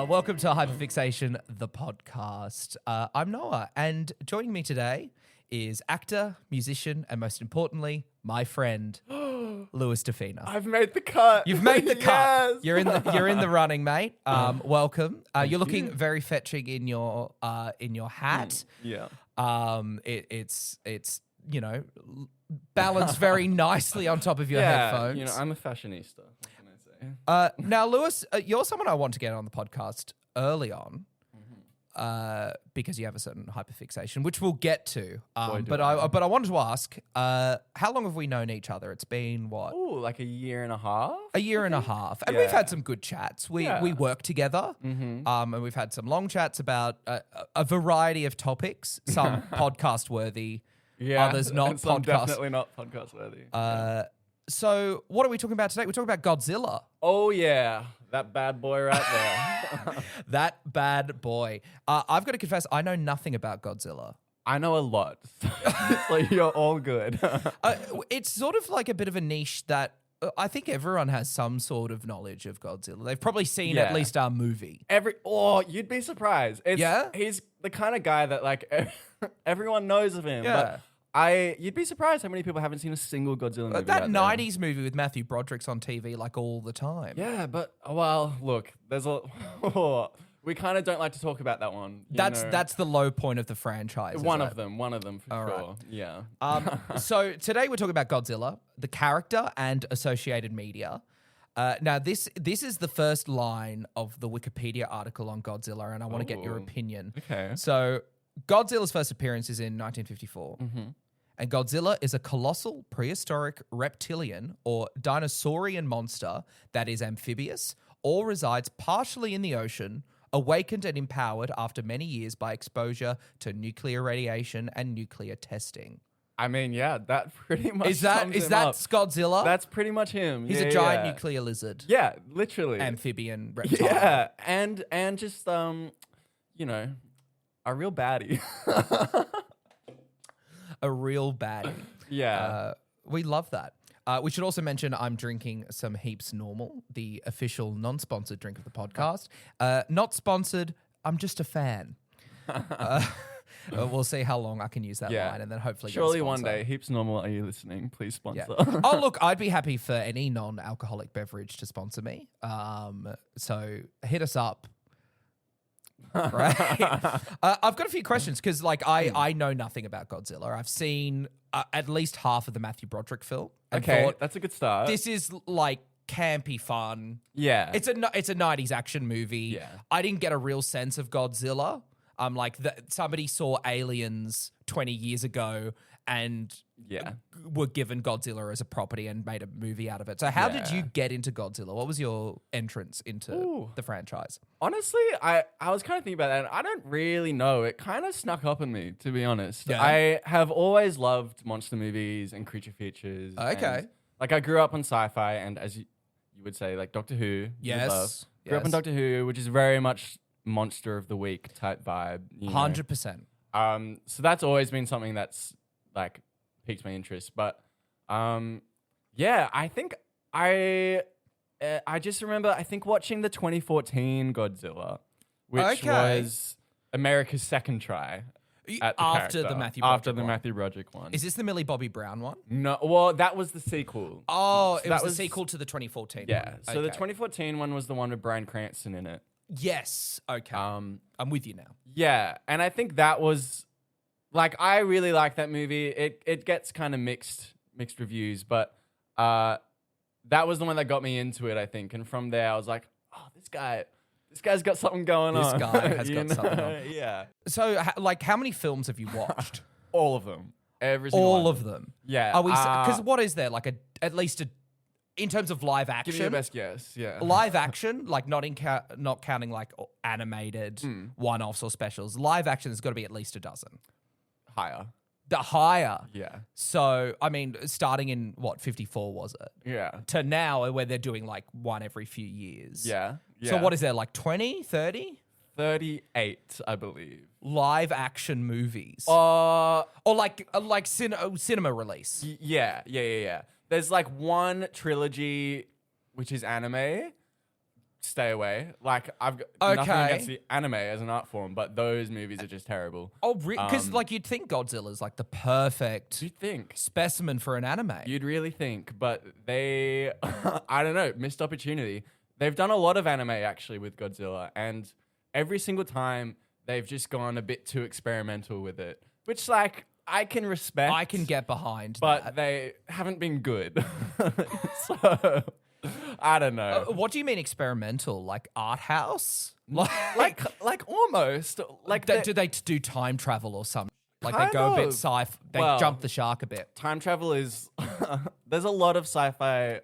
Welcome to Hyperfixation, the podcast. I'm Noah, and joining me today is actor, musician, and most importantly, my friend, Lewis Defina. I've made the cut. You've made the cut. Yes. You're in the running, mate. Welcome. You're looking very fetching in your hat. Yeah. It's balanced very nicely on top of your headphones. You know, I'm a fashionista. What can I say? Now, Lewis, you're someone I want to get on the podcast early on. Because you have a certain hyperfixation, which we'll get to. But I wanted to ask, how long have we known each other? It's been what? Ooh, like a year and a half. A year and a half, and we've had some good chats. We work together, Mm-hmm. and we've had some long chats about a variety of topics. Some podcast worthy, others not and some podcast. definitely not podcast worthy. So what are we talking about today? We're talking about Godzilla. Oh yeah, that bad boy right there. That bad boy. I've got to confess, I know nothing about Godzilla. I know a lot, so you're all good. It's sort of like a bit of a niche that I think everyone has some sort of knowledge of Godzilla. They've probably seen at least our movie. You'd be surprised. He's the kind of guy that like everyone knows of him. Yeah. But you'd be surprised how many people haven't seen a single Godzilla movie. That out there. 90s movie with Matthew Broderick's on TV like all the time. Yeah, but well, look, there's a we kind of don't like to talk about that one. That's the low point of the franchise. one of them for All sure. right. Yeah. So today we're talking about Godzilla, the character and associated media. Now this is the first line of the Wikipedia article on Godzilla, and I want to get your opinion. Okay. So Godzilla's first appearance is in 1954. And Godzilla is a colossal prehistoric reptilian or dinosaurian monster that is amphibious or resides partially in the ocean, awakened and empowered after many years by exposure to nuclear radiation and nuclear testing. I mean, yeah, that pretty much Is that sums him up. Godzilla? That's pretty much him. He's a giant nuclear lizard. Yeah, literally. Amphibian reptile. Yeah, and just a real baddie. A real baddie. Yeah. We love that. We should also mention I'm drinking some Heaps Normal, the official non-sponsored drink of the podcast. Not sponsored. I'm just a fan. We'll see how long I can use that line, and then hopefully surely get a one sponsor. day. Heaps Normal, are you listening? Please sponsor. Yeah. Oh, look, I'd be happy for any non-alcoholic beverage to sponsor me. So hit us up. Right. I've got a few questions because, like, I know nothing about Godzilla. I've seen at least half of the Matthew Broderick film. And Okay, thought, that's a good start. this is like campy fun. Yeah. It's a 90s action movie. Yeah. I didn't get a real sense of Godzilla. Somebody saw Aliens 20 years ago and were given Godzilla as a property and made a movie out of it. So how did you get into Godzilla? What was your entrance into the franchise? Honestly, I was kind of thinking about that, and I don't really know. It kind of snuck up on me, to be honest. Yeah. I have always loved monster movies and creature features. Okay. And, like, I grew up on sci-fi, and as you would say, like Doctor Who. you would love. Yes. Grew up on Doctor Who, which is very much monster of the week type vibe. 100%. So that's always been something that's like piqued my interest. But I think I just remember watching the 2014 Godzilla, which was America's second try at After the Matthew Broderick one. Matthew Broderick one. Is this the Millie Bobby Brown one? No, well, that was the sequel. Oh, So it that was the sequel to the 2014 Yeah. one. So the Okay. 2014 one was the one with Bryan Cranston in it. Yes. Okay. I'm with you now. Yeah, and I think that was like I really like that movie. It gets kind of mixed reviews, but that was the one that got me into it, I think. And from there, I was like, oh, this guy's got something going on. This guy has got something on. Yeah, So, how many films have you watched? all of them, every single All one. of them. Yeah, Are we? Because what is there? Like at least in terms of live action. give me your best guess. Yeah, Live action, like not counting like animated one-offs or specials. Live action has got to be at least a dozen. higher. The higher. Yeah, So, I mean, starting in 54 was it? yeah, To now where they're doing like one every few years. yeah. So what is there, like 20, 30? 38, I believe. Live action movies. Uh, Or like cinema release. yeah. There's like one trilogy, which is anime. stay away. Like, I've got nothing Okay. against the anime as an art form, but those movies are just terrible. Oh, because like you'd think Godzilla's like the perfect You'd think. specimen for an anime. You'd really think, but they, I don't know, missed opportunity. They've done a lot of anime actually with Godzilla, and every single time they've just gone a bit too experimental with it, which like I can respect. I can get behind but that. they haven't been good. So I don't know. What do you mean experimental? Like art house? Like almost like Do they do time travel or something? Like they Kind go a bit of. sci-fi. They Well- jump the shark a bit. time travel is there's a lot of sci-fi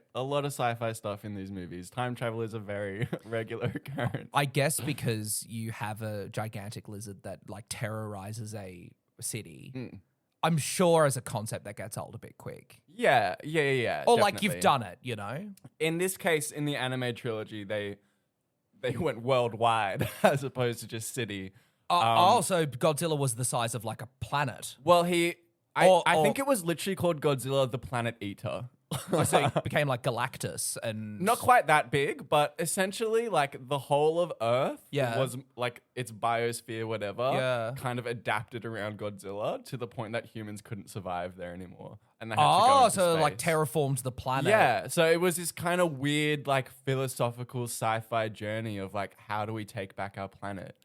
stuff in these movies. Time travel is a very regular occurrence. I guess because you have a gigantic lizard that like terrorizes a city. I'm sure as a concept that gets old a bit quick. Yeah. Or like definitely. you've done it, you know? In this case, in the anime trilogy, they went worldwide as opposed to just city. So Godzilla was the size of like a planet. Well, I Or- think it was literally called Godzilla the Planet Eater. So it became like Galactus and Not quite that big, but essentially like the whole of Earth Yeah. was like its biosphere, whatever, Yeah. kind of adapted around Godzilla to the point that humans couldn't survive there anymore. And they had to go into so like space. terraformed the planet. Yeah, so it was this kind of weird, like philosophical sci-fi journey of like, how do we take back our planet?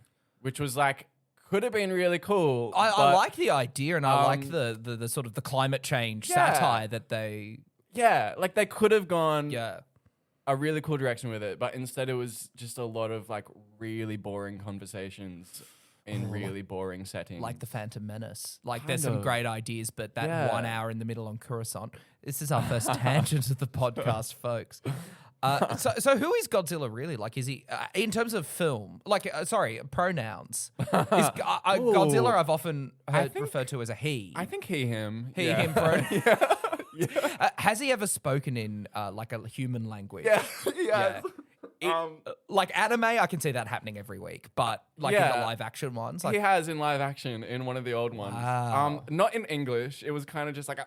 Which was like, could have been really cool. I but like the idea and I like the sort of the climate change Yeah. satire that they yeah, like they could have gone yeah. a really cool direction with it, but instead it was just a lot of like really boring conversations in really boring settings. Like the Phantom Menace. Like there's Kind some of. great ideas, but that Yeah. 1 hour in the middle on Coruscant. This is our first tangent of the podcast, folks. So who is Godzilla really? Like, is he in terms of film? Like, pronouns. Godzilla, I've often heard think- referred to as a he. I think him. He, yeah. him pronoun. yeah. Has he ever spoken in like a human language? Yeah. Yeah. Like anime, I can see that happening every week, but like in the Yeah. live action ones, like He has in live action in one of the old ones. Wow. Not in English. It was kind of just like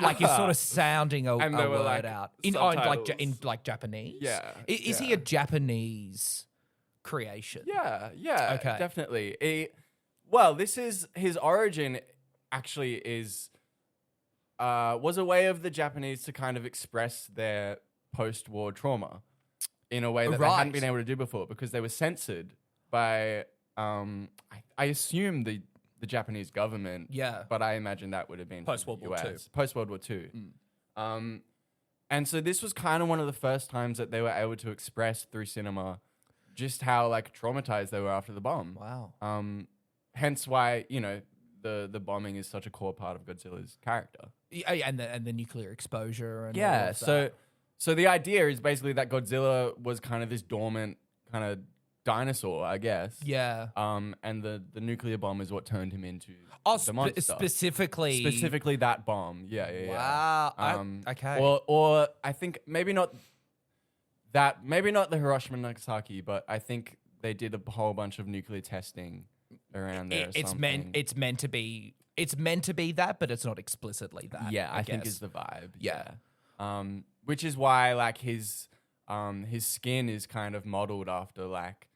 like he's sort of sounding a And there were, word like, out subtitles. in like Japanese. Yeah, Is he yeah. a Japanese creation? Yeah. Okay. Definitely. Well, this is his origin. Actually, was a way of the Japanese to kind of express their post-war trauma in a way that they Right. hadn't been able to do before because they were censored by, I assume the Japanese government. Yeah. But I imagine that would have been Post-World War II. Post-World War II. And so this was kind of one of the first times that they were able to express through cinema just how like traumatized they were after the bomb. Wow. Hence why, the bombing is such a core part of Godzilla's character. Yeah, and the nuclear exposure and all Yeah, of that. so the idea is basically that Godzilla was kind of this dormant kind of dinosaur, I guess. Yeah. And the nuclear bomb is what turned him into the Oh, monster. specifically that bomb. Yeah. Wow. Okay. Or I think maybe not the Hiroshima and Nagasaki, but I think they did a whole bunch of nuclear testing around there. It's meant to be that, but it's not explicitly that. Yeah, I think guess. is the vibe. Yeah. Which is why like his skin is kind of modeled after like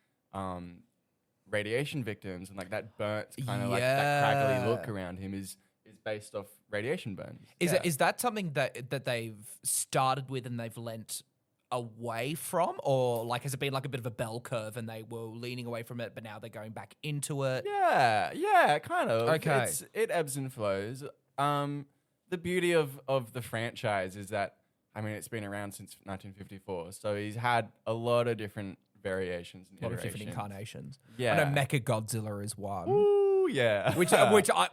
radiation victims, and like that burnt kind of like that craggly Yeah. look around him is based off radiation burns. Is that something that they've started with and they've lent away from, or like has it been like a bit of a bell curve and they were leaning away from it, but now they're going back into it? Yeah, kind of. Okay. It ebbs and flows. The beauty of the franchise is that, I mean, it's been around since 1954, so he's had a lot of different variations and A lot of iterations. different incarnations. Yeah. I know Mecha-Godzilla is one. Ooh, yeah. Which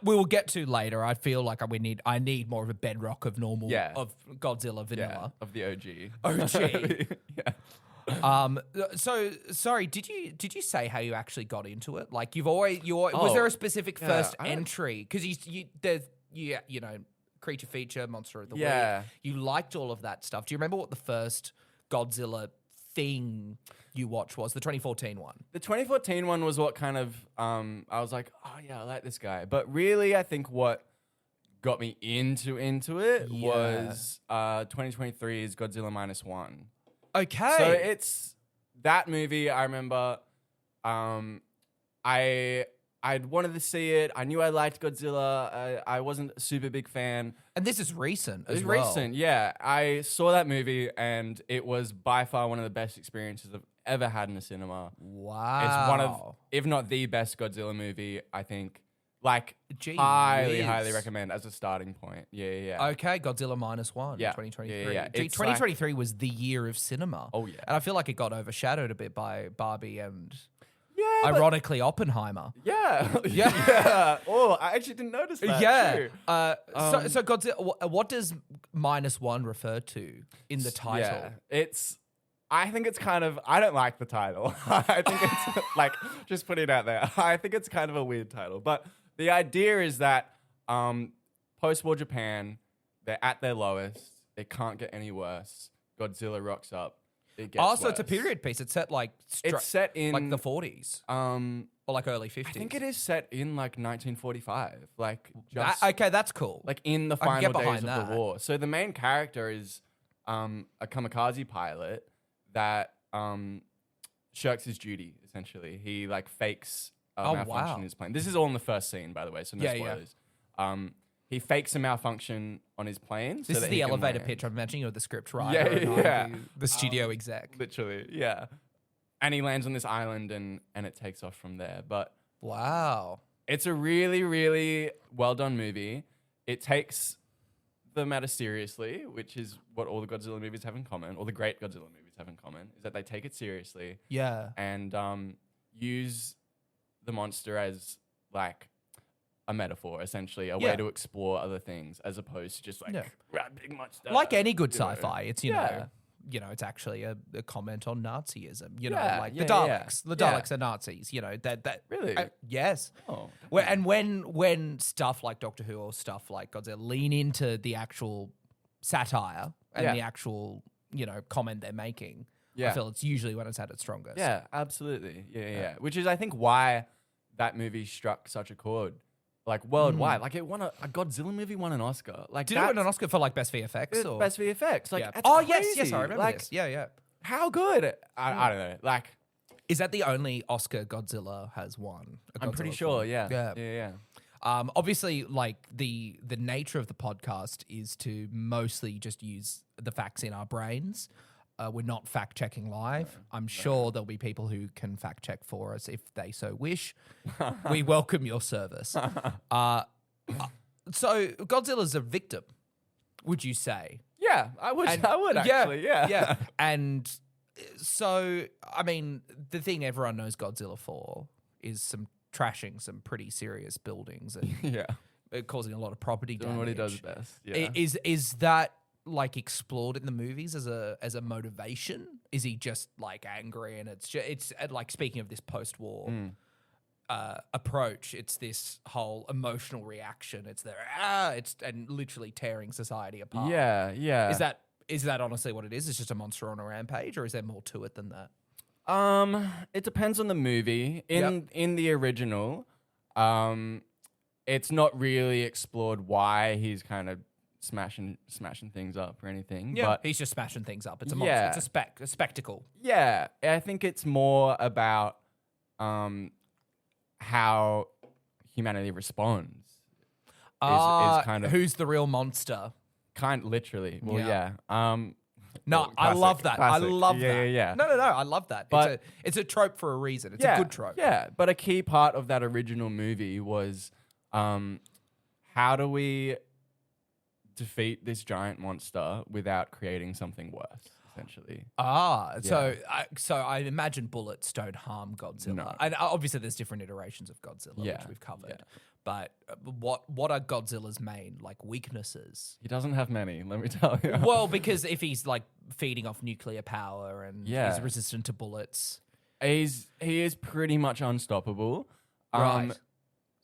we will get to later. I feel like I need more of a bedrock of normal Yeah. of Godzilla yeah, vanilla. of the OG. OG. Yeah. So sorry, did you say how you actually got into it? Like was there a specific first I don't- entry? Because you know, creature feature, monster of the Yeah. week. You liked all of that stuff. Do you remember what the first Godzilla thing you watched was? The 2014 one. The 2014 one was what kind of, I was like, oh yeah, I like this guy. But really, I think what got me into it Yeah. was 2023's Godzilla -1. Okay. So it's that movie. I remember, I'd wanted to see it. I knew I liked Godzilla. I wasn't a super big fan. And this is recent as It's well. recent, yeah. I saw that movie, and it was by far one of the best experiences I've ever had in a cinema. Wow. It's one of, if not the best Godzilla movie, I think. Like, Gee highly, whiz. highly recommend as a starting point. Yeah. Okay, Godzilla -1, Yeah. 2023. Yeah. Gee, It's 2023 was the year of cinema. Oh, yeah. And I feel like it got overshadowed a bit by Barbie and, Yeah, but- ironically, Oppenheimer. Yeah. Yeah. Oh, I actually didn't notice that. Yeah. True. So Godzilla, what does -1 refer to in the title? Yeah, I think it's kind of, I don't like the title. I think it's like, just putting it out there. I think it's kind of a weird title. But the idea is that post-war Japan, they're at their lowest. It can't get any worse. Godzilla rocks up. It gets So it's a worse. period piece. It's set like It's set in like the 40s or like early 50s. I think it is set in like 1945. Like just Okay, that's cool. like in the I can get final days behind of the that. war. So the main character is a kamikaze pilot that shirks his duty, essentially. He like fakes a malfunction in his plane. This is all in the first scene, by the way, so no spoilers. He fakes a malfunction on his plane. This so is that the he can elevator land. pitch. I'm imagining you're the script writer. Yeah. and the studio exec. Literally, yeah. And he lands on this island and it takes off from there. But Wow. it's a really, really well done movie. It takes the matter seriously, which is what all the Godzilla movies have in common, or the great Godzilla movies have in common, is that they take it seriously Yeah. and use the monster as like a metaphor, essentially, a way to explore other things, as opposed to just like big monster. Like any good you know. sci-fi, it's it's actually a comment on Nazism. You know, Yeah, like the yeah, Daleks. yeah. The Daleks are Nazis. You know that. Really? Yes. Oh, And when stuff like Doctor Who or stuff like Godzilla lean into the actual satire and Yeah. the actual comment they're making, I Yeah. feel it's usually when it's at its strongest. Yeah, absolutely. Yeah. Which is, I think, why that movie struck such a chord, like worldwide. Like it won a Godzilla movie won an Oscar. Like Did it win an Oscar for like best VFX or best VFX? Like, Yeah. that's Oh yes, crazy. I remember like, this. Yeah. how good? I don't know. Like, Is that the only Oscar Godzilla has won? I'm pretty Godzilla sure. film? Yeah. Obviously, like the nature of the podcast is to mostly just use the facts in our brains. We're not fact checking live. I'm sure there'll be people who can fact check for us if they so wish. We welcome your service. So Godzilla's a victim, would you say? Yeah, I would actually. Yeah. And so, I mean, the thing everyone knows Godzilla for is some trashing some pretty serious buildings and Yeah. causing a lot of property damage. Doing what he does best. Yeah. Is that like explored in the movies as a motivation? Is he just like angry and it's like, speaking of this post-war approach, it's this whole emotional reaction. It's and literally tearing society apart. Yeah. Is that honestly what it is? It's just a monster on a rampage, or is there more to it than that? It depends on the movie. In the original, it's not really explored why he's kind of smashing things up or anything. Yeah, But he's just smashing things up. It's a monster. It's a spectacle. yeah, I think it's more about how humanity responds. Is kind of who's the real monster? literally. Well, Yeah. yeah. No, I love that. Classic. I love Yeah, that. yeah. No, I love that. But- it's a trope for a reason. It's a good trope. Yeah, but a key part of that original movie was how do we defeat this giant monster without creating something worse, essentially. So I imagine bullets don't harm Godzilla. No. And obviously there's different iterations of Godzilla, which Yeah, we've covered. yeah. But what are Godzilla's main like weaknesses? He doesn't have many, let me tell you. Well, because if he's like feeding off nuclear power and Yeah. he's resistant to bullets. He is pretty much unstoppable. Right.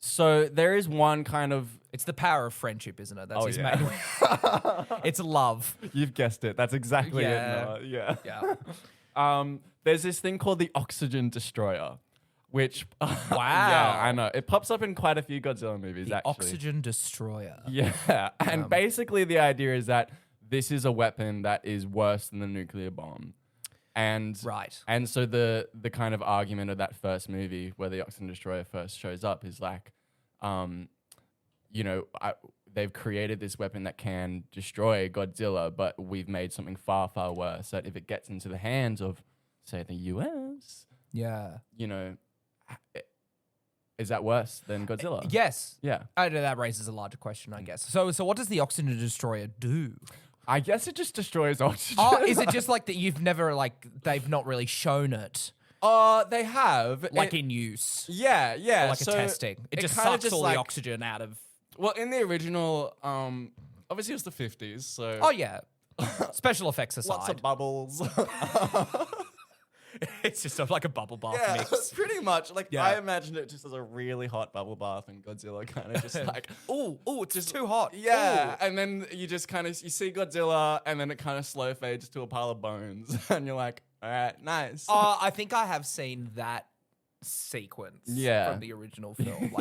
So there is one kind of... It's the power of friendship, isn't it? That's Oh, his yeah. main It's love. You've guessed it. That's exactly Yeah. it. Noah. Yeah. Yeah. There's this thing called the Oxygen Destroyer, which... Wow. Yeah, I know. It pops up in quite a few Godzilla movies, The actually. Oxygen Destroyer. Yeah. And basically the idea is that this is a weapon that is worse than the nuclear bomb. And Right. And so the kind of argument of that first movie where the Oxygen Destroyer first shows up is like, they've created this weapon that can destroy Godzilla, but we've made something far, far worse. That if it gets into the hands of, say, the US, is that worse than Godzilla? Yes. Yeah. I know that raises a larger question, I guess. So what does the Oxygen Destroyer do? I guess it just destroys oxygen. Oh, is it just like that you've never, they've not really shown it? They have. In use? Yeah. Or a testing? It just sucks all the oxygen out of... Well, in the original, obviously it was the 50s, so... Oh, yeah. Special effects aside. Lots of bubbles. It's just like a bubble bath mix. Pretty much. I imagined it just as a really hot bubble bath, and Godzilla kind of just it's just too hot. Yeah, Ooh. and then you just kind of, you see Godzilla, and then it kind of slow fades to a pile of bones, and you're like, all right, nice. I think I have seen that sequence from the original film.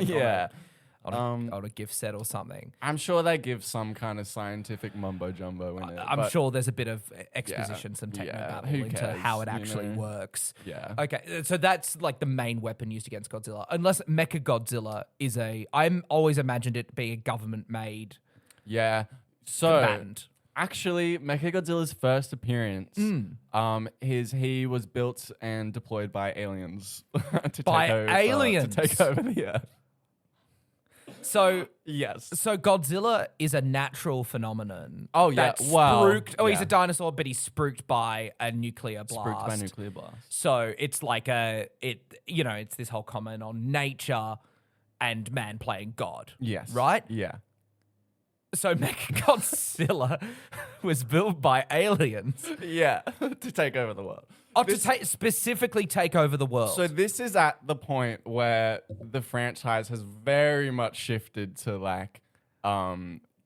On a gift set or something. I'm sure they give some kind of scientific mumbo jumbo in it. I'm sure there's a bit of exposition, some techno into how it actually works. Yeah. Okay, so that's like the main weapon used against Godzilla. Unless Mecha-Godzilla is I'm always imagined it being a government-made combatant. Actually, Mecha-Godzilla's first appearance, he was built and deployed by aliens to take over the Earth. So yes. So Godzilla is a natural phenomenon. Oh yeah. He's a dinosaur, but he's spooked by a nuclear blast. So it's like it's this whole comment on nature and man playing God. Yes. Right? Yeah. So Mecha-Godzilla was built by aliens. Yeah, to take over the world. Specifically take over the world. So this is at the point where the franchise has very much shifted to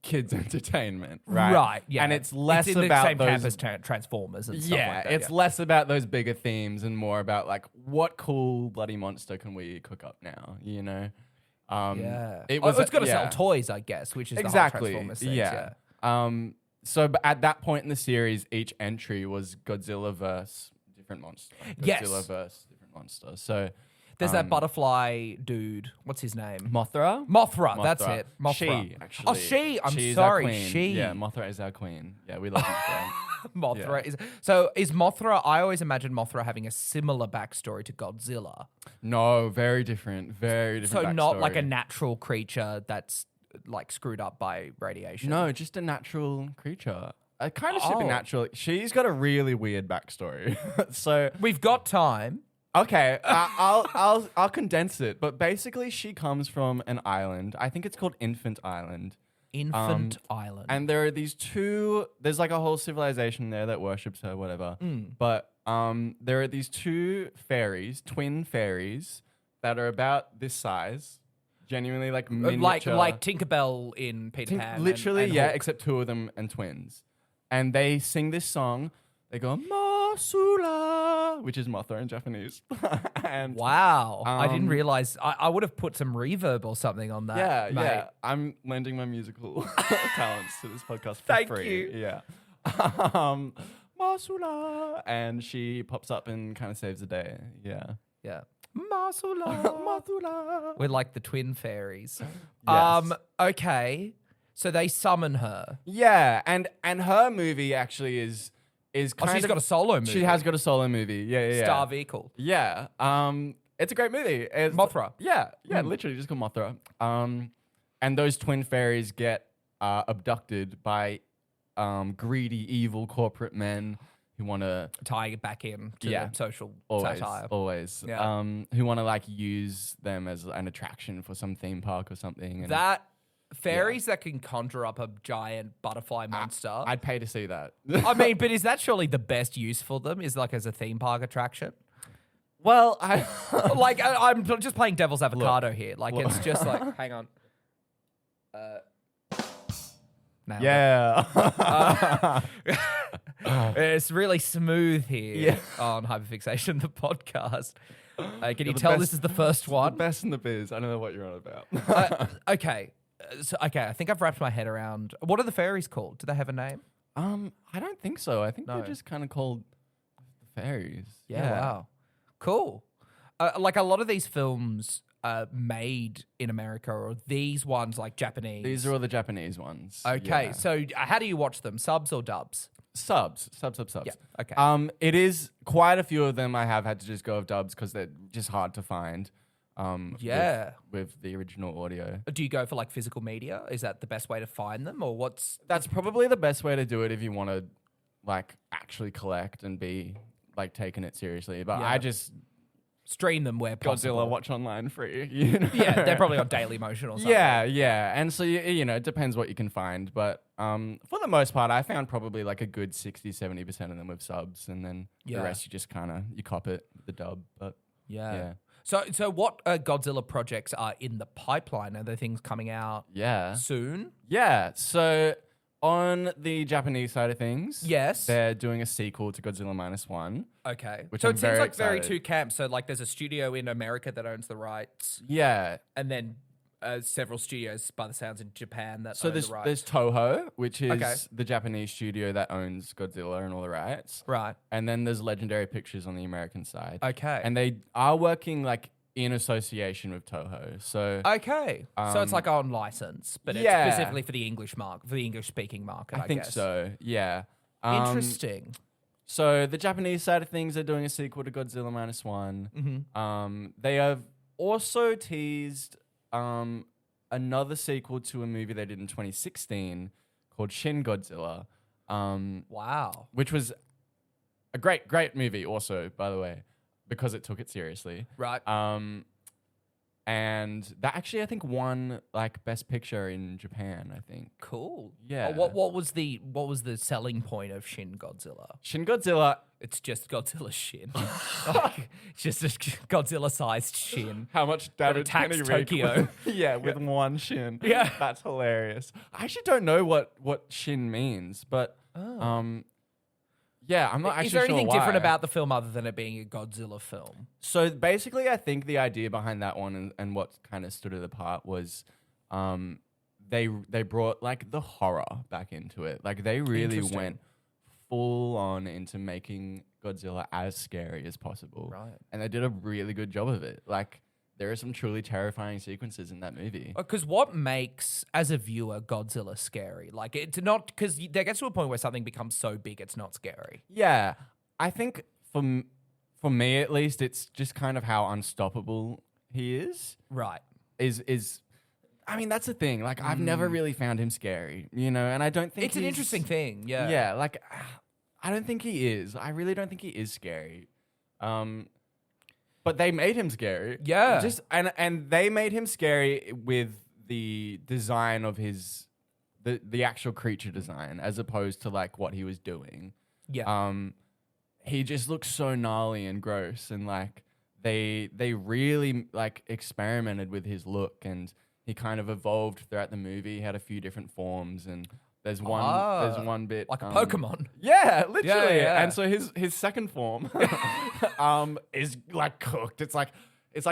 kids entertainment, right? Right, yeah. And it's less in about the same those camp as Transformers and stuff like that. It's less about those bigger themes and more about what cool bloody monster can we cook up now, you know? It's got to sell toys, I guess, which is exactly the whole Transformers thing. So but at that point in the series, each entry was Godzilla versus different monster. Godzilla versus different monster. So there's that butterfly dude. What's his name? Mothra. That's it. Mothra. She, actually. Oh, she. I'm She's sorry. Our queen. She. Yeah, Mothra is our queen. Yeah, we love Mothra. Mothra is. So is Mothra? I always imagined Mothra having a similar backstory to Godzilla. No, very different. Very different. So not like a natural creature that's screwed up by radiation. No, just a natural creature. Kind of supernatural. She's got a really weird backstory. So we've got time. Okay, I'll condense it. But basically, she comes from an island. I think it's called Infant Island. Infant Island. And there are these there's a whole civilization there that worships her, whatever. But there are these two fairies, twin fairies, that are about this size. Genuinely miniature. Like Tinkerbell in Peter Pan. Literally, and Hulk. Except two of them and twins. And they sing this song. They go, Masula, which is Mothra in Japanese. And wow. I didn't realize. I would have put some reverb or something on that. Yeah, mate. yeah. I'm lending my musical talents to this podcast for Thank free. you. Yeah. Masula. And she pops up and kind of saves the day. Yeah. Yeah. Masula. We're like the twin fairies. Yes. Okay. So they summon her. Yeah, and her movie actually is kind of... she's got a solo movie. She has got a solo movie. Yeah. Star vehicle. Yeah. It's a great movie. It's Mothra. Yeah, literally just called Mothra. And those twin fairies get abducted by greedy, evil corporate men who want to tie it back in to the social satire. Always. Yeah. Who want to use them as an attraction for some theme park or something. And fairies that can conjure up a giant butterfly monster. I'd pay to see that. I mean, but is that surely the best use for them? Is as a theme park attraction? Well, I'm just playing devil's avocado here. It's just hang on. Yeah. It's really smooth here on Hyperfixation, the podcast. Can you tell this is the first one? The best in the biz. I don't know what you're on about. Okay. I think I've wrapped my head around. What are the fairies called? Do they have a name? I don't think so. I think they're just kind of called Fairies. Yeah, wow. Cool. Like a lot of these films made in America, or these ones like Japanese. These are all the Japanese ones. Okay, Yeah. so how do you watch them? Subs or dubs? Subs. Yeah, okay. It is quite a few of them I have had to just go with dubs because they're just hard to find. With the original audio. Do you go for like physical media? Is that the best way to find them, or what's? That's probably the best way to do it if you want to like actually collect and be like taking it seriously. But I just stream them where possible. Godzilla watch online free. You know? Yeah, they're probably on Daily Motion or something. Yeah. And so, you know, it depends what you can find. But for the most part, I found probably like a good 60-70% of them with subs. And then the rest, you just you cop it with the dub. But yeah. So what Godzilla projects are in the pipeline? Are there things coming out soon? Yeah. So on the Japanese side of things, yes, they're doing a sequel to Godzilla -1. Okay. Which so I'm it seems like excited. very two camps. So like there's a studio in America that owns the rights. Yeah. And then several studios, by the sounds, in Japan that So own the rights. there's Toho, which is the Japanese studio that owns Godzilla and all the rights. Right. And then there's Legendary Pictures on the American side. Okay. And they are working like in association with Toho. So so it's like on license, but it's specifically for the English market, for the English speaking market, I think guess. so. Yeah. Interesting. So the Japanese side of things are doing a sequel to Godzilla -1. Mm-hmm. They have also teased another sequel to a movie they did in 2016 called Shin Godzilla. Wow. Which was a great movie also, by the way, because it took it seriously. Right. And that actually, I think, won like Best Picture in Japan, I think. Cool. Yeah. What was the selling point of Shin Godzilla? Shin Godzilla. It's just Godzilla's shin. Like, it's just a Godzilla-sized shin. How much damage can attacks he wreak Tokyo? with one shin. Yeah. That's hilarious. I actually don't know what shin means, but yeah, I'm not actually Is there sure anything why. different about the film other than it being a Godzilla film? So basically, I think the idea behind that one and what kind of stood it apart was they brought like the horror back into it. Like they really went full on into making Godzilla as scary as possible. Right. And they did a really good job of it. Like there are some truly terrifying sequences in that movie. Because what makes, as a viewer, Godzilla scary? Like, it's not, because there gets to a point where something becomes so big it's not scary. Yeah. I think for me at least, it's just kind of how unstoppable he is. Right. I mean, that's the thing. Like, I've never really found him scary, you know, and I don't think it's an interesting thing. Yeah. Yeah. Like, I don't think he is. I really don't think he is scary. But they made him scary. Yeah. And they made him scary with the design of the actual creature design as opposed to like what he was doing. Yeah. He just looks so gnarly and gross, and like they really like experimented with his look, and he kind of evolved throughout the movie. He had a few different forms, and there's one bit like a Pokemon. Yeah, literally. Yeah. And so his second form is like cooked. It's like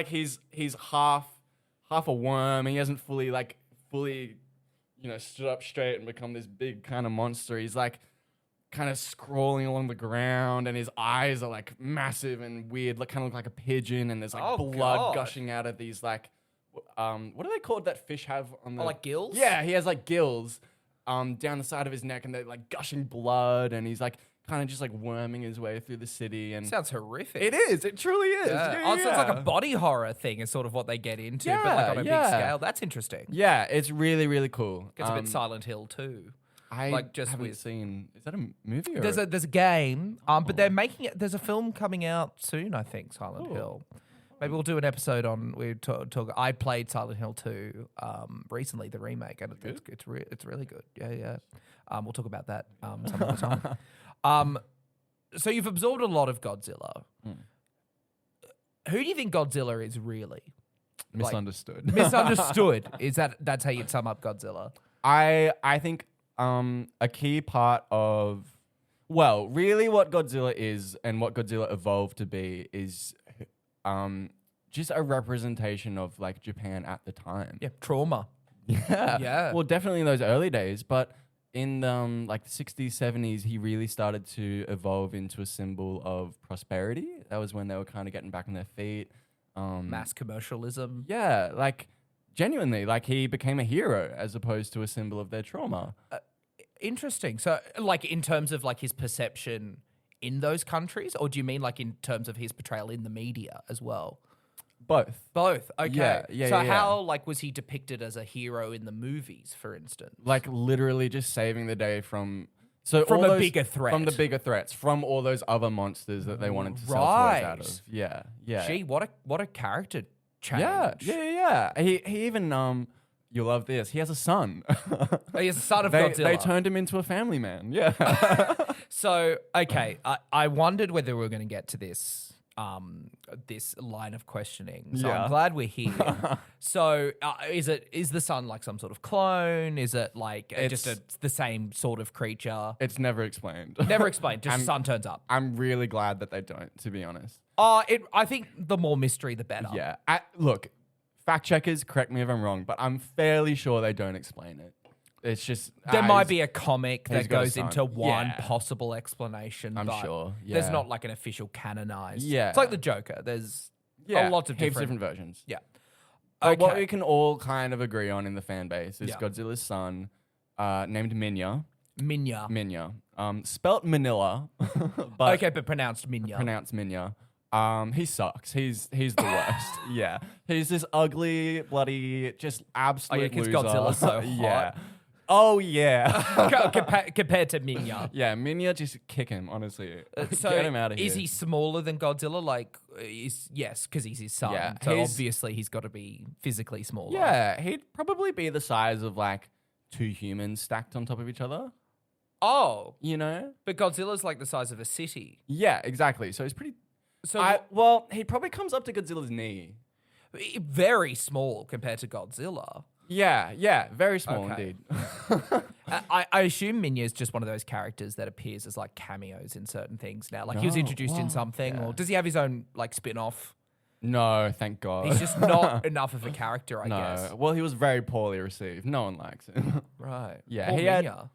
he's half a worm, and he hasn't fully stood up straight and become this big kind of monster. He's like kind of scrolling along the ground, and his eyes are like massive and weird, like kind of look like a pigeon, and there's like blood gushing out of these like what are they called that fish have on the like gills? Yeah, he has like gills down the side of his neck, and they're like gushing blood, and he's like kind of just like worming his way through the city. And sounds horrific. it is. It truly is. Yeah. So it's like a body horror thing is sort of what they get into, but like on a big scale. That's interesting. Yeah, it's really, really cool. Gets a bit Silent Hill too. I like just haven't seen. Is that a movie? Or there's a game, but they're making it. There's a film coming out soon, I think. Silent Hill. Maybe we'll do an episode on. We talk. I played Silent Hill 2 recently, the remake, and it's really good. Yeah. We'll talk about that some other time. So you've absorbed a lot of Godzilla. Who do you think Godzilla is really? Misunderstood. Misunderstood. That's how you'd sum up Godzilla? I think a key part of really what Godzilla is and what Godzilla evolved to be is just a representation of like Japan at the time. Yeah, trauma. Yeah. Yeah. Well, definitely in those early days, but in like the 60s, 70s, he really started to evolve into a symbol of prosperity. That was when they were kind of getting back on their feet. Mass commercialism. Yeah, like genuinely, like he became a hero as opposed to a symbol of their trauma. Interesting. So, like, in terms of like his perception in those countries, or do you mean like in terms of his portrayal in the media as well? Both. Both. Okay. Yeah, so yeah. how like was he depicted as a hero in the movies, for instance? Like literally just saving the day from a bigger threat. From the bigger threats, from all those other monsters that they wanted to sell toys out of. Yeah, yeah. Gee, what a character change. Yeah. He even you'll love this. He has a son. He has a son of they, Godzilla. They turned him into a family man. Yeah. So, okay, I wondered whether we were going to get to this this line of questioning. So Yeah. I'm glad we're here. So is the son like some sort of clone? Is it like the same sort of creature? It's never explained. Never explained. Just sun turns up. I'm really glad that they don't, to be honest. I think the more mystery, the better. Yeah. Look, fact checkers, correct me if I'm wrong, but I'm fairly sure they don't explain it. It's just there might be a comic that got a goes son. into one Yeah. possible explanation. I'm but sure. There's Yeah. not like an official canonized. Yeah. It's like the Joker. There's a lot of heaps different versions. Yeah. But what Okay. we can all kind of agree on in the fan base is Yeah. Godzilla's son, named Minya. Minya. Spelt Manila, but Okay, but pronounced Minya. pronounced Minya. He sucks. He's the worst. Yeah. He's this ugly, bloody, just absolute 'cause loser. Godzilla's so hot. Yeah. Oh, yeah. Compared to Minya. Yeah, Minya, just kick him, honestly. So Get him out of here. is he smaller than Godzilla? Like, yes, because he's his son. Yeah, So he's- obviously he's got to be physically smaller. Yeah, he'd probably be the size of like 2 humans stacked on top of each other, Oh, you know? but Godzilla's like the size of a city. Yeah, exactly. So he's pretty... So well, he probably comes up to Godzilla's knee. very small compared to Godzilla. Yeah, very small Okay. indeed. I assume Minya is just one of those characters that appears as like cameos in certain things now. Like he was No, introduced in wow, something, yeah. or does he have his own like spin-off? No, thank God. He's just not enough of a character, I no. guess. Well, he was very poorly received. No one likes him. Right. Yeah, Poor he Minya.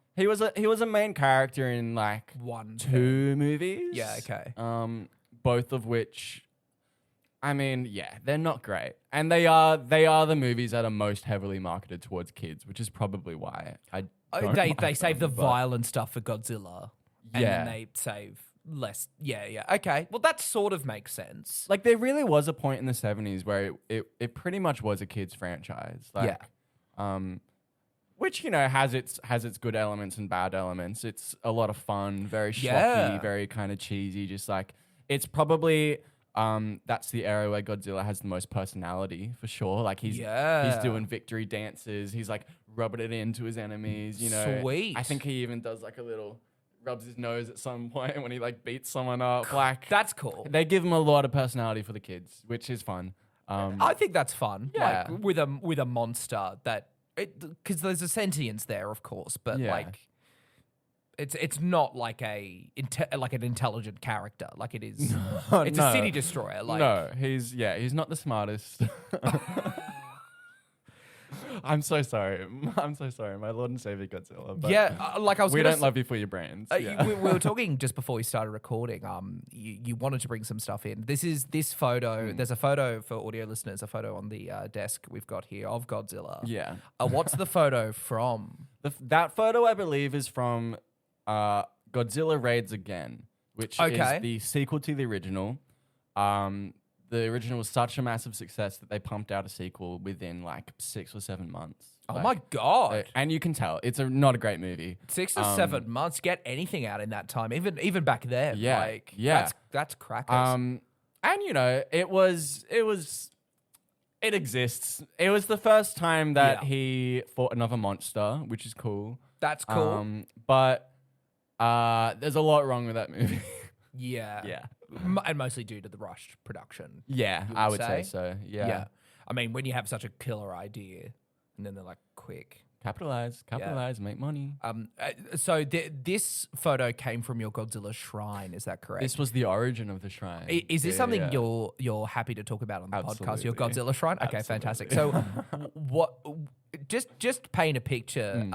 he was a main character in like One. 2 movies. Yeah, okay. Both of which, I mean, yeah, they're not great, and they are the movies that are most heavily marketed towards kids, which is probably why I. Don't They like save the them, but- violent stuff for Godzilla. And Yeah. then they save less. Yeah. Okay. Well, that sort of makes sense. Like there really was a point in the 70s where it pretty much was a kids franchise. Like, which, you know, has its good elements and bad elements. It's a lot of fun, very schlocky, Yeah. very kind of cheesy, just like it's probably that's the area where Godzilla has the most personality for sure. Like he's doing victory dances, he's like rubbing it into his enemies, you know. Sweet. I think he even does like a little rubs his nose at some point when he like beats someone up. Like That's cool. they give him a lot of personality for the kids, which is fun. I think that's fun. Yeah. Like with a monster that because there's a sentience there, of course, but Yeah. like it's not like an intelligent character. Like it is. It's a city destroyer. Like no, he's not the smartest. I'm so sorry. My Lord and Savior Godzilla. But like I was. we gonna don't love you for your brains. Yeah. we were talking just before we started recording. You wanted to bring some stuff in. This photo. There's a photo for audio listeners. A photo on the desk we've got here of Godzilla. Yeah. What's the photo from? That photo, I believe, is from Godzilla Raids Again, which Okay. is the sequel to the original. The original was such a massive success that they pumped out a sequel within like 6 or 7 months. Oh Like, my god! and you can tell it's not a great movie. 6 or 7 months. Get anything out in that time, even back then. Yeah, like, yeah. That's crackers. And you know, it exists. It was the first time that Yeah. he fought another monster, which is cool. That's cool. But there's a lot wrong with that movie. yeah. yeah. And mostly due to the rushed production. Yeah, You I would would say say? so. Yeah. I mean, when you have such a killer idea, and then they're like, quick. Capitalize, make money. So this photo came from your Godzilla shrine. Is that correct? This was the origin of the shrine. Is this Yeah, something yeah. you're happy to talk about on the podcast? Your Absolutely. Godzilla shrine? Okay, fantastic. So, what just paint a picture.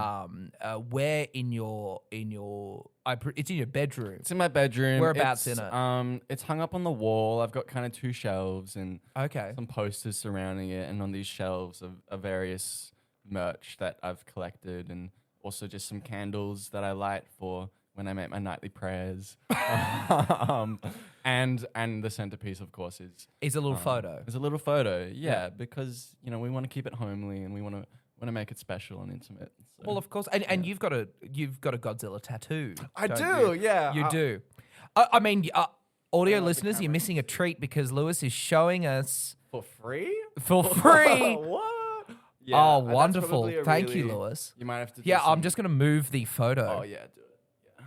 Where in your it's in your bedroom. It's in my bedroom. Whereabouts in it? It's hung up on the wall. I've got kind of 2 shelves and Okay. some posters surrounding it, and on these shelves are various merch that I've collected, and also just some candles that I light for when I make my nightly prayers. And the centerpiece, of course, Is a little photo. It's a little photo, yeah, because we want to keep it homely and we want to make it special and intimate. So. Well, of course, and you've got a Godzilla tattoo. I don't do, you? yeah. You do. I mean, audio listeners, you're missing a treat because Lewis is showing us For free? for free. What? Oh, that's wonderful! probably a Thank you, really- Lewis. You might have to. Do Yeah, I'm some- just gonna move the photo. Oh yeah, do it. Yeah.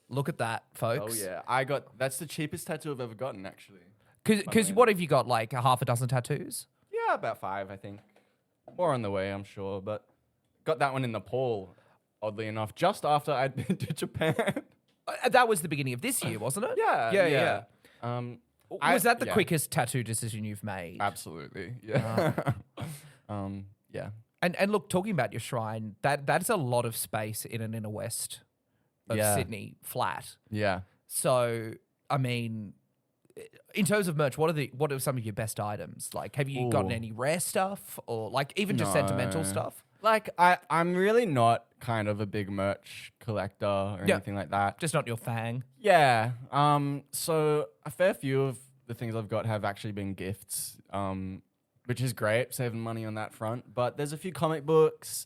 Look at that, folks. Oh yeah, that's the cheapest tattoo I've ever gotten, actually. Because what have you got? Like a half a dozen tattoos? Yeah, about 5, I think. More on the way, I'm sure, but got that one in Nepal. Oddly enough, just after I'd been to Japan. That was the beginning of this year, wasn't it? Yeah. Was that the quickest tattoo decision you've made? Absolutely. Yeah. Yeah. And look, talking about your shrine, that's a lot of space in an inner west of Sydney flat. Yeah. So, I mean, in terms of merch, what are some of your best items? Like, have you gotten any rare stuff or like even just sentimental stuff? Like I'm really not kind of a big merch collector or anything like that. Just not your thing. Yeah. So a fair few of the things I've got have actually been gifts. Which is great, saving money on that front. But there's a few comic books,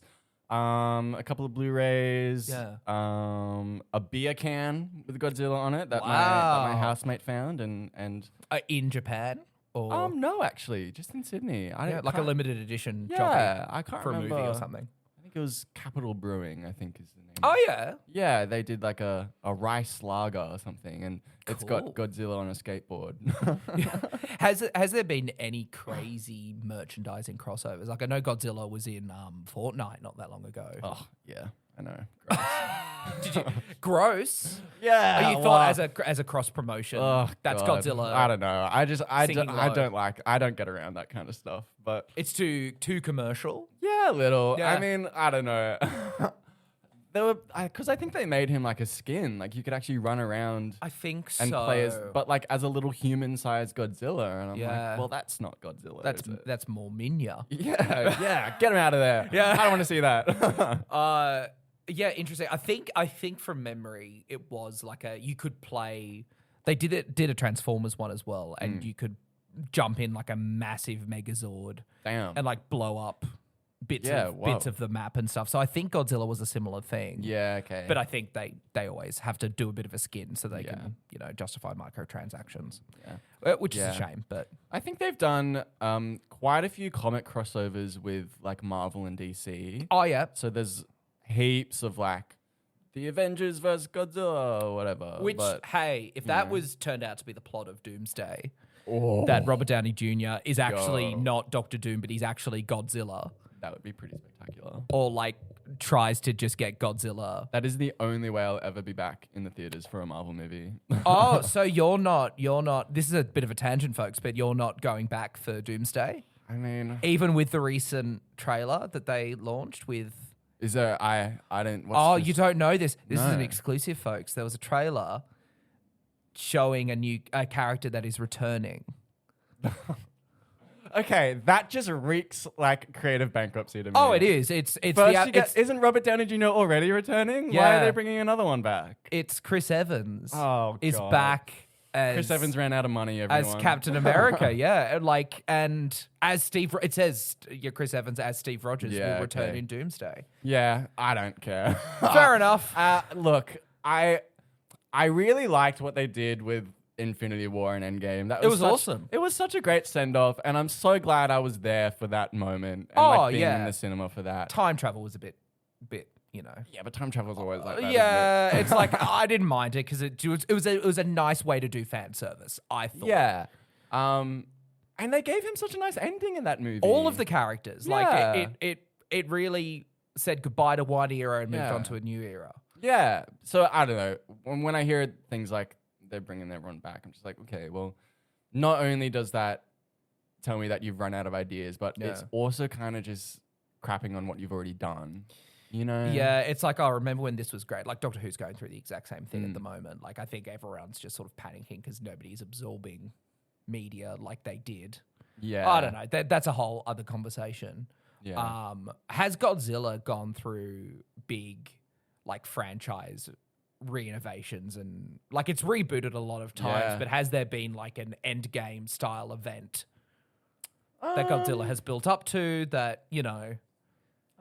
a couple of Blu-rays, a beer can with Godzilla on it that my housemate found, and In Japan? Or no, actually, just in Sydney. like a limited edition I can't for remember. a movie or something. I think it was Capital Brewing, I think is the name. Oh, yeah. Yeah, they did like a rice lager or something, and it's got Cool. Godzilla on a skateboard. Has there been any crazy merchandising crossovers? Like I know Godzilla was in Fortnite not that long ago. Oh, yeah, I know. Gross. Did you gross? Yeah. Oh, you thought as a cross promotion? Oh, that's God. Godzilla. I don't know. Singing I low. don't get around that kind of stuff. But It's too commercial. yeah, a little. Yeah. I mean, I don't know. Because I think they made him like a skin. Like you could actually run around I think and so. play as a little human-sized Godzilla. And I'm Yeah. like, well, that's not Godzilla. That's is it? that's more Minya. Yeah, get him out of there. Yeah. I don't want to see that. Yeah, interesting. I think from memory it was like you could play. They did a Transformers one as well, and you could jump in like a massive Megazord Damn. and like blow up bits of the map and stuff. So I think Godzilla was a similar thing. Yeah, okay. But I think they always have to do a bit of a skin so they can justify microtransactions. Yeah. Which is a shame, but I think they've done quite a few comic crossovers with like Marvel and DC. oh yeah. So there's heaps of like the Avengers versus Godzilla or whatever. Which, but, hey, if that was turned out to be the plot of Doomsday, that Robert Downey Jr. is actually not Doctor Doom, but he's actually Godzilla, that would be pretty spectacular. or like tries to just get Godzilla. That is the only way I'll ever be back in the theaters for a Marvel movie. Oh, so you're not. This is a bit of a tangent, folks, but you're not going back for Doomsday, I mean, even with the recent trailer that they launched with. is there? I didn't. Watch Oh, this. you don't know this. This is an No. exclusive, folks. There was a trailer showing a character that is returning. Okay, that just reeks like creative bankruptcy to me. Oh, it is. It's Isn't Robert Downey Jr. already returning? Why Yeah. are they bringing another one back? it's Chris Evans. Oh, is God. back as Chris Evans ran out of money. Everyone. as Captain America. Yeah, and as Steve. It says Chris Evans as Steve Rogers Yeah, will return okay. in Doomsday. Yeah, I don't care. Fair enough. Look, I really liked what they did with Infinity War and Endgame. That was awesome. It was such a great send off, and I'm so glad I was there for that moment. And being in the cinema for that. Time travel was a bit. Yeah, but time travel is always like that. isn't Yeah, it's like I didn't mind it because it was a nice way to do fan service. I it? thought. Yeah. And they gave him such a nice ending in that movie. All of the characters, Yeah. like it really said goodbye to one era and moved Yeah. on to a new era. Yeah. So I don't know. When I hear things like they're bringing everyone back, I'm just like, okay, well, not only does that tell me that you've run out of ideas, but it's also kind of just crapping on what you've already done. You know? Yeah, it's like, I remember when this was great. Like Doctor Who's going through the exact same thing at the moment. Like I think everyone's just sort of panicking because nobody's absorbing media like they did. Yeah. I don't know. That's a whole other conversation. Yeah. Has Godzilla gone through big like franchise renovations and like it's rebooted a lot of times, but has there been like an Endgame style event that Godzilla has built up to that, you know?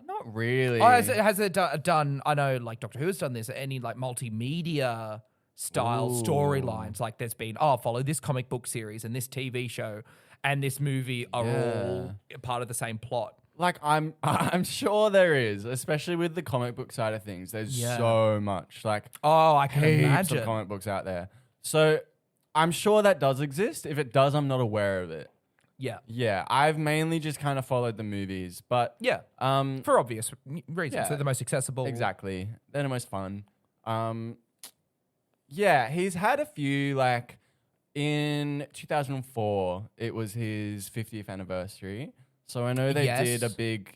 Not really. Oh, has it done, I know like Doctor Who has done this, any like multimedia style storylines, like there's been, follow this comic book series and this TV show and this movie are all part of the same plot. Like I'm sure there is, especially with the comic book side of things. There's so much, like I can heaps imagine of comic books out there. So I'm sure that does exist. If it does, I'm not aware of it. Yeah, I've mainly just kind of followed the movies, but for obvious reasons, they're the most accessible. Exactly, they're the most fun. He's had a few, like in 2004, it was his 50th anniversary. So I know they did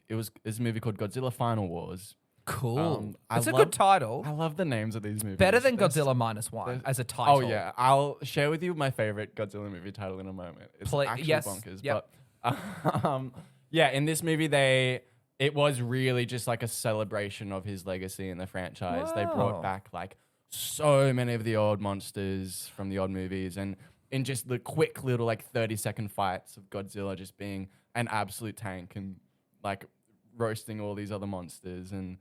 it was a movie called Godzilla Final Wars. Cool. It's a good title. I love the names of these movies. Better than Godzilla -1 as a title. Oh yeah, I'll share with you my favorite Godzilla movie title in a moment. It's actually bonkers. Yep. But in this movie it was really just like a celebration of his legacy in the franchise. Wow. They brought back like so many of the old monsters from the old movies, and in just the quick little like 30-second fights of Godzilla just being an absolute tank and like roasting all these other monsters, and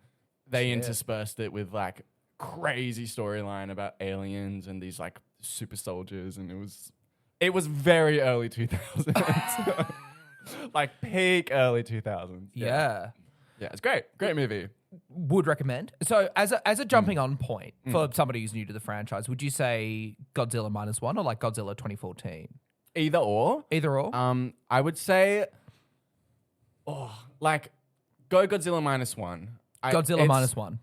they interspersed it with like crazy storyline about aliens and these like super soldiers, and it was very early 2000s. Like peak early 2000s. Yeah, it's great movie. Would recommend. So as a jumping on point for somebody who's new to the franchise, would you say Godzilla -1 or like Godzilla 2014? Either or. I would say like go Godzilla -1. Godzilla -1.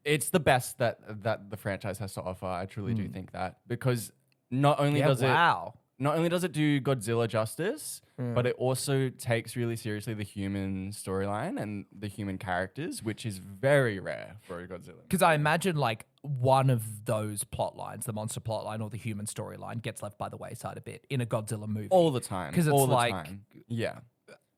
It's the best that the franchise has to offer. I truly do think that, because not only does it do Godzilla justice, but it also takes really seriously the human storyline and the human characters, which is very rare for a Godzilla. Because I imagine like one of those plot lines, the monster plot line or the human storyline, gets left by the wayside a bit in a Godzilla movie. All the time. Because it's like,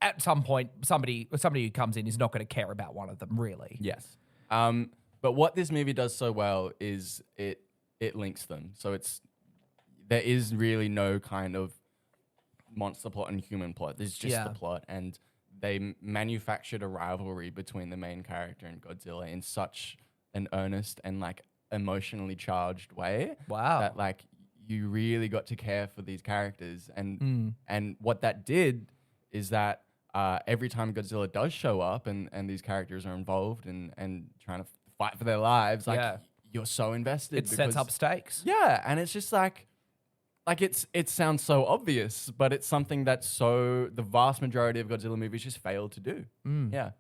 at some point, somebody who comes in is not going to care about one of them, really. Yes. But what this movie does so well is it links them. So there is really no kind of monster plot and human plot. There's just the plot, and they manufactured a rivalry between the main character and Godzilla in such an earnest and like emotionally charged way. Wow. That like you really got to care for these characters, and what that did is that every time Godzilla does show up and these characters are involved and trying to fight for their lives, like you're so invested. It sets up stakes. Yeah, and it's just like it sounds so obvious, but it's something that the vast majority of Godzilla movies just fail to do. Yeah.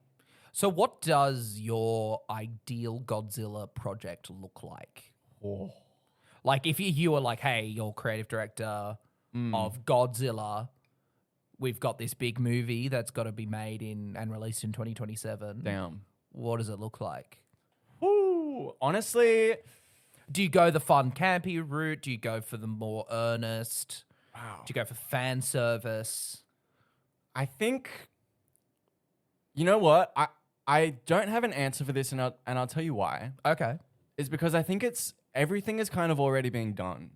So what does your ideal Godzilla project look like? Oh. Like if you were like, hey, you're creative director of Godzilla, we've got this big movie that's got to be made and released in 2027. Damn. What does it look like? Ooh, honestly, do you go the fun campy route? Do you go for the more earnest? Wow. Do you go for fan service? I think, you know what? I don't have an answer for this, and I'll tell you why. Okay. It's because I think everything is kind of already being done.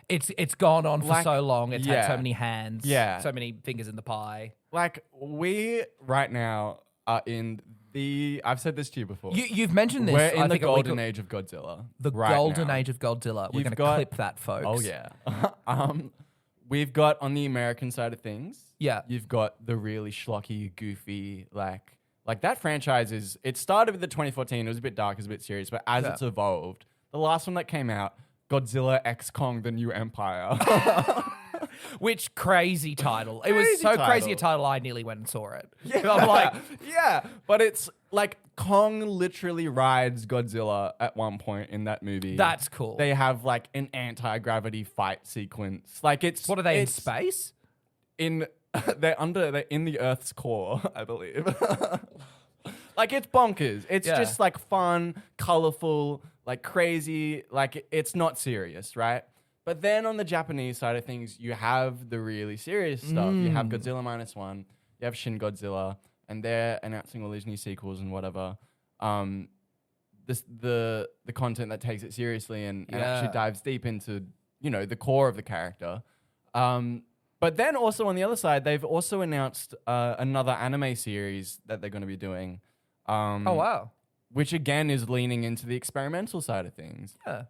It's gone on for so long. It's had so many hands. Yeah. So many fingers in the pie. Like we right now are in I've said this to you before. You've mentioned this. We're in the golden age of Godzilla. The golden age of Godzilla. We're going to clip that, folks. Oh, yeah. We've got, on the American side of things, you've got the really schlocky, goofy, like that franchise it started with the 2014. It was a bit dark, it was a bit serious, but as it's evolved, the last one that came out, Godzilla X Kong, The New Empire. Which crazy title. It was so crazy a title, I nearly went and saw it. Yeah. I'm like, but it's like Kong literally rides Godzilla at one point in that movie. That's cool. They have like an anti-gravity fight sequence. Like What are they in space? they're in the Earth's core, I believe. Like, it's bonkers. It's just like fun, colorful, like crazy. Like, it's not serious, right? But then on the Japanese side of things, you have the really serious stuff. You have Godzilla -1, you have Shin Godzilla, and they're announcing all these new sequels and whatever. The content that takes it seriously and actually dives deep into, you know, the core of the character. But then also on the other side, they've also announced another anime series that they're going to be doing. Oh, wow. Which again is leaning into the experimental side of things. Yeah.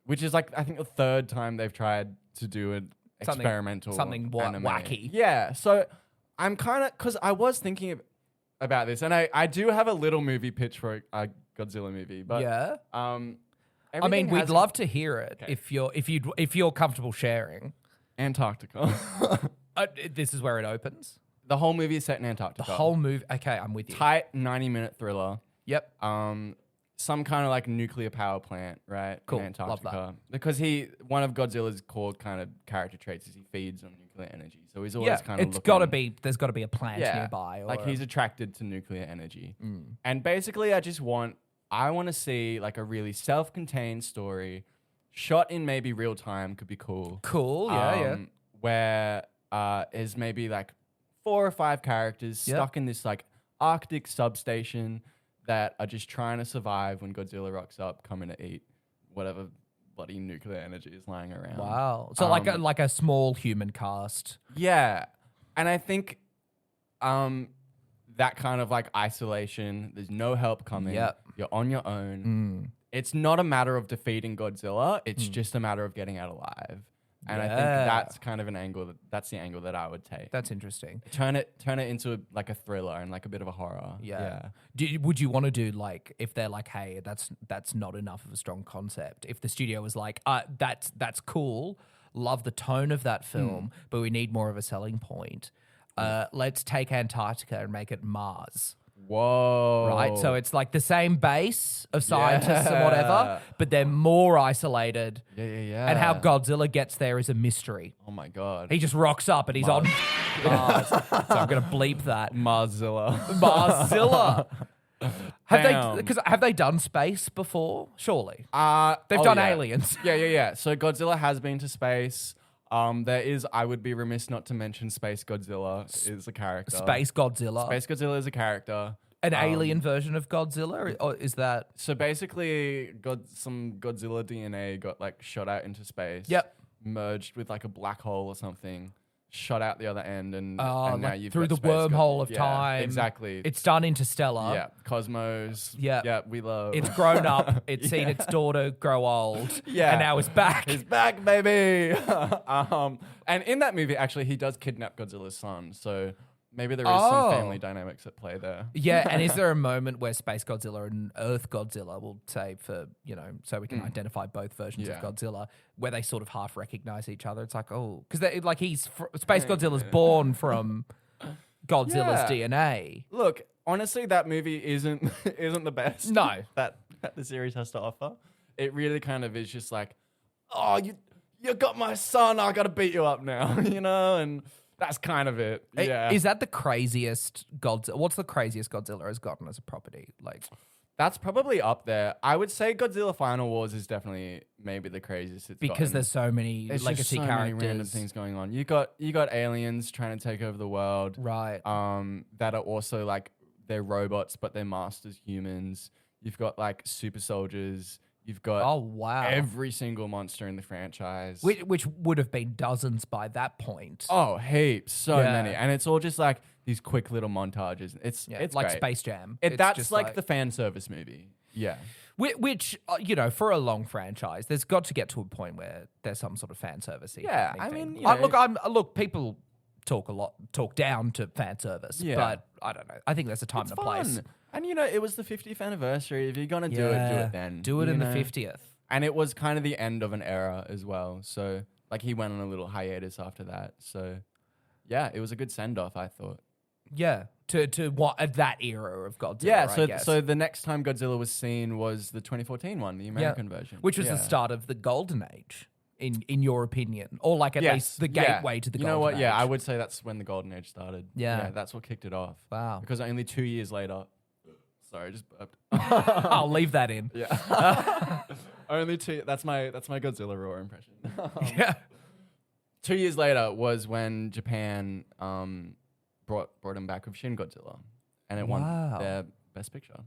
Which is like, I think the third time they've tried to do an experimental anime. Wacky. Yeah. So I'm kind of, because I was thinking about this, and I do have a little movie pitch for a Godzilla movie. But yeah. I mean, everything we'd has- love to hear it Okay. if you're comfortable sharing. Antarctica. This is where it opens. The whole movie is set in The Antarctica. whole movie. Okay, I'm with you. Tight 90-minute thriller. Yep. Some kind of like nuclear power plant, right? Cool. In Love that. Antarctica. Because one of Godzilla's core kind of character traits is he feeds on nuclear energy. So he's always kind of it's got to be. There's got to be a plant nearby. Like he's attracted to nuclear energy. And basically I want to see like a really self-contained story shot in maybe real time, could be cool. Cool. Yeah. Where is maybe like 4 or 5 characters stuck in this like Arctic substation that are just trying to survive when Godzilla rocks up, coming to eat whatever bloody nuclear energy is lying around. Wow. So like a small human cast. Yeah. And I think that kind of like isolation, there's no help coming. Yep. You're on your own. It's not a matter of defeating Godzilla. It's just a matter of getting out alive. And I think that's kind of that's the angle that I would take. That's interesting. Turn it into like a thriller and like a bit of a horror. Yeah. Would you want to do like, if they're like, hey, that's not enough of a strong concept? If the studio was like, that's cool, love the tone of that film, but we need more of a selling point. Let's take Antarctica and make it Mars. Whoa. Right? So it's like the same base of scientists and whatever, but they're more isolated. Yeah. And how Godzilla gets there is a mystery. Oh my God. He just rocks up and he's on Mars. So I'm going to bleep that. Marzilla. Marzilla. Damn. Have they done space before? Surely. They've Oh, done yeah. aliens. Yeah. So Godzilla has been to space. I would be remiss not to mention Space Godzilla is a character. Space Godzilla. Space Godzilla is a character. An alien version of Godzilla? Or is that... So basically, some Godzilla DNA got like shot out into space. Yep. Merged with like a black hole or something. Shot out the other end, and Oh, now like you've through got the Space wormhole of Yeah, time. Exactly. It's done Interstellar. Yeah. Cosmos. Yeah. Yeah. We love. It's grown up. It's seen its daughter grow old. Yeah. And now it's back. He's back, baby. And in that movie, actually, he does kidnap Godzilla's son. So maybe there is some family dynamics at play there. Yeah, and is there a moment where Space Godzilla and Earth Godzilla, will say for, so we can identify both versions of Godzilla, where they sort of half recognize each other? It's like, because Space Godzilla's born from Godzilla's DNA. Look, honestly, that movie isn't the best. No. that the series has to offer. It really kind of is just like, oh, you got my son, I got to beat you up now, and that's kind of it. Yeah. Is that the craziest Godzilla? What's the craziest Godzilla has gotten as a property? Like, That's probably up there. I would say Godzilla Final Wars is definitely maybe the craziest it's because gotten. there's so many There's legacy just so characters. many random things going on. You got aliens trying to take over the world. Right. That are also like they're robots, but they're masked as humans. You've got like super soldiers. You've got every single monster in the franchise. Which would have been dozens by that point. Oh, heaps. So many. And it's all just like these quick little montages. It's like great. Space Jam. That's just like the fan service movie. Yeah. Which for a long franchise, there's got to get to a point where there's some sort of fan service. Yeah, I mean, look, people talk down to fan service, but I don't know. I think there's a time and a place. And it was the 50th anniversary. If you're gonna do it then. Do it in the 50th. And it was kind of the end of an era as well. So like he went on a little hiatus after that. So yeah, it was a good send off, I thought. Yeah, to what that era of Godzilla. Yeah, so the next time Godzilla was seen was the 2014 one, the American version, which was the start of the golden age. in your opinion, or like at least the gateway to the golden You know what? age? Yeah, I would say that's when the golden age started. Yeah. That's what kicked it off. Wow. Because only 2 years later. Sorry, I just burped. I'll leave that in. Yeah. Only 2. That's my Godzilla roar impression. Yeah. 2 years later was when Japan brought him back with Shin Godzilla, and it won their best picture.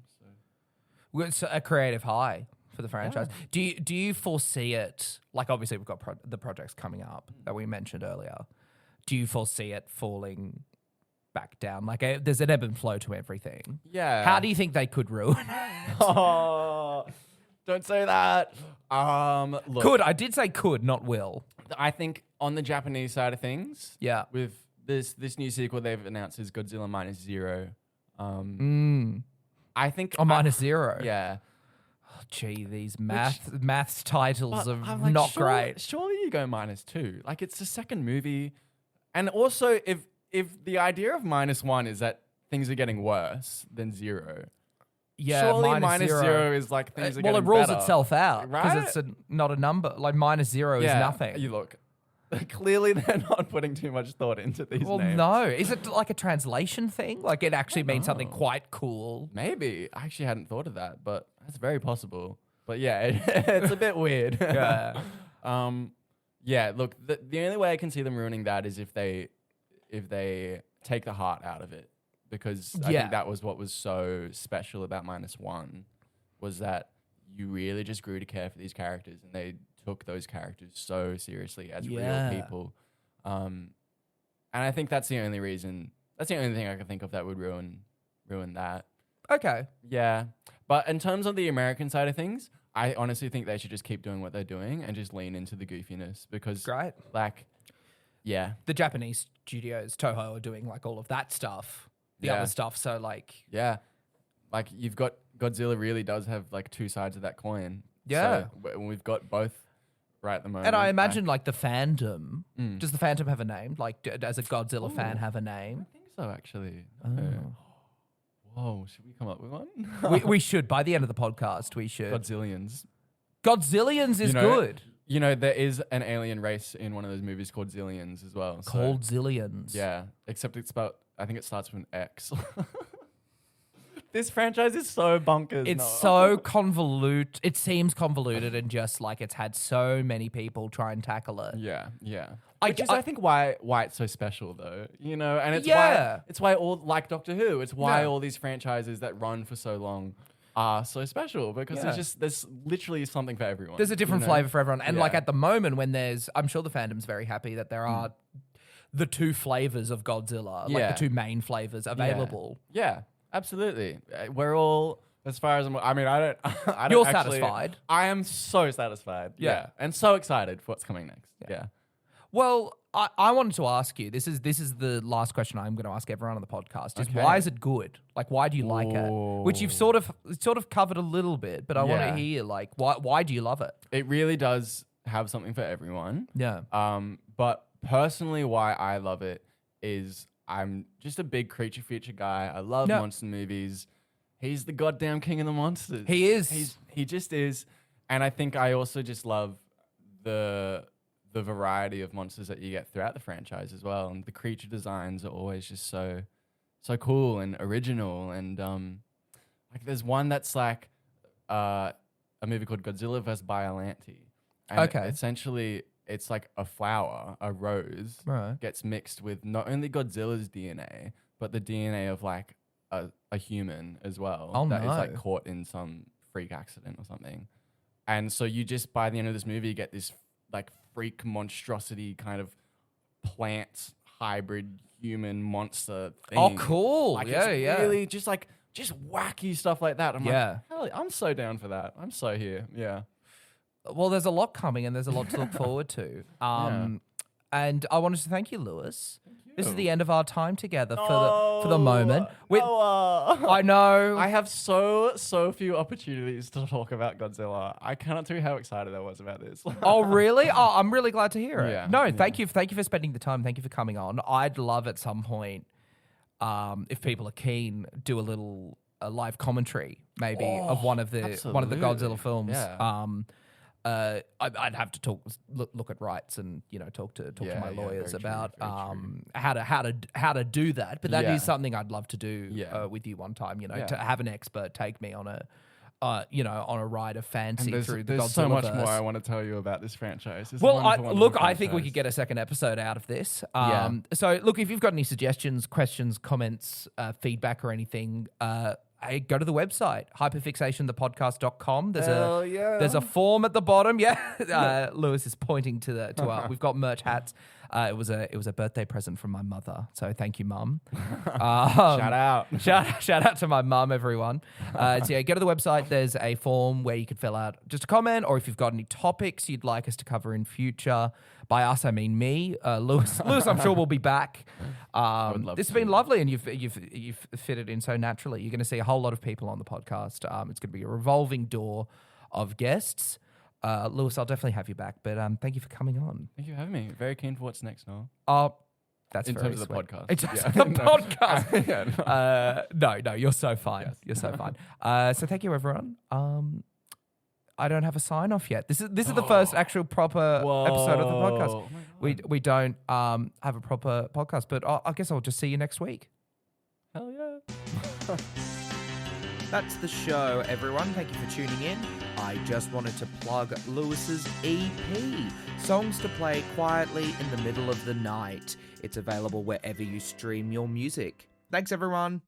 So It's a creative high for the franchise. Do you foresee it? Like, obviously, we've got the projects coming up that we mentioned earlier. Do you foresee it falling back down? Like, there's an ebb and flow to everything. Yeah. How do you think they could ruin it? Oh, don't say that. Look, Could. I did say could, not will. I think on the Japanese side of things, Yeah. with this new sequel they've announced is Godzilla -0. I think minus 0. Yeah. Oh, gee, these maths titles But are I'm like, not great. Surely you go -2. Like, it's the second movie. And also, if the idea of -1 is that things are getting worse than 0, Yeah, surely minus -0 is like things are well, getting it rules better. itself out because Right? it's not a number. Like -0 is nothing. You look. Clearly, they're not putting too much thought into these Well, names. no. Is it like a translation thing? Like it actually means something quite cool? Maybe. I actually hadn't thought of that, but that's very possible. But yeah, it's a bit weird. Yeah. Yeah, look, the only way I can see them ruining that is if they take the heart out of it. Because I think that was what was so special about -1, was that you really just grew to care for these characters, and they took those characters so seriously as real people. And I think that's the only reason. That's the only thing I can think of that would ruin that. Okay. Yeah. But in terms of the American side of things, I honestly think they should just keep doing what they're doing and just lean into the goofiness because, Great. like, yeah. The Japanese studios, Toho, are doing like all of that stuff. The other stuff. So like, Yeah. Like, you've got Godzilla really does have like two sides of that coin. Yeah. So we've got both right at the moment. and I imagine like the fandom. Does the fandom have a name? Like, does a Godzilla fan have a name? I think so, actually. Whoa, should we come up with one? we should. By the end of the podcast, we should. Godzillions. Godzillions is You know, good. You know, there is an alien race in one of those movies called Zillions as well. So, Called Zillions. yeah, except it's about, I think it starts with an X. This franchise is so bonkers. It's so convoluted. It seems convoluted and just like it's had so many people try and tackle it. Yeah, yeah. I Which is, I think, why it's so special, though. You know, and it's Yeah. why all, like Doctor Who, it's why Yeah. all these franchises that run for so long are so special, because there's literally something for everyone. There's a different you know? flavor for everyone. And like Yeah. at the moment when I'm sure the fandom's very happy that there are the two flavors of Godzilla, like Yeah. the two main flavors available. Yeah, absolutely. We're all, as far as I don't You're actually- satisfied. I am so satisfied. Yeah. Yeah. And so excited for what's coming next. Yeah. Well, I wanted to ask you, this is the last question I'm going to ask everyone on the podcast, is Okay. why is it good? Like, why do you like it? Which you've sort of covered a little bit, but I want to Yeah. hear, like, why do you love it? It really does have something for everyone. Yeah. But personally, why I love it is I'm just a big creature feature guy. I love monster movies. He's the goddamn king of the monsters. He is. He just is. And I think I also just love the variety of monsters that you get throughout the franchise as well. And the creature designs are always just so cool and original. And like there's one that's like a movie called Godzilla vs. Biollante. And Okay. essentially it's like a flower, a rose, Right. gets mixed with not only Godzilla's DNA, but the DNA of like a human as well. Oh, that is no. like caught in some freak accident or something. And so you just, by the end of this movie, get this like freak monstrosity kind of plant hybrid human monster thing. Oh, cool. Like, Yeah, it's yeah. really just wacky stuff like that. I'm Yeah. like, hell, I'm so down for that. I'm so here. Yeah. Well, there's a lot coming and there's a lot to look forward to. And I wanted to thank you, Lewis. This is the end of our time together for the moment. I know. I have so few opportunities to talk about Godzilla. I cannot tell you how excited I was about this. Oh, really? Oh, I'm really glad to hear it. Yeah, No, thank you for spending the time. Thank you for coming on. I'd love at some point, if people are keen, do a live commentary maybe of one of the absolutely. Godzilla films. Yeah. I'd have to look at rights and talk to my lawyers about how to do that. But that is something I'd love to do with you one time. To have an expert take me on a on a ride of fancy through the Godzilla. There's so much more I want to tell you about this franchise. I think we could get a second episode out of this. So look, if you've got any suggestions, questions, comments, feedback, or anything. Hey, go to the website, hyperfixationthepodcast.com. There's a form at the bottom. Yeah. Lewis is pointing to our, we've got merch hats. It was a birthday present from my mother. So thank you, Mum. Shout out. Shout out to my mum, everyone. So go to the website. There's a form where you can fill out just a comment, or if you've got any topics you'd like us to cover in future. By us, I mean me. Lewis, I'm sure will be back. This has been lovely, and you've fitted in so naturally. You're going to see a whole lot of people on the podcast. It's going to be a revolving door of guests. Lewis, I'll definitely have you back, but thank you for coming on. Thank you for having me. Very keen for what's next, Noel. That's in very terms of the sweet. podcast. In terms of the podcast. No, you're so fine. Yes. You're so fine. So thank you, everyone. I don't have a sign off yet. This is the first actual proper episode of the podcast. We don't have a proper podcast, but I guess I'll just see you next week. Hell yeah. That's the show, everyone. Thank you for tuning in. I just wanted to plug Lewis's EP, Songs to Play Quietly in the Middle of the Night. It's available wherever you stream your music. Thanks, everyone.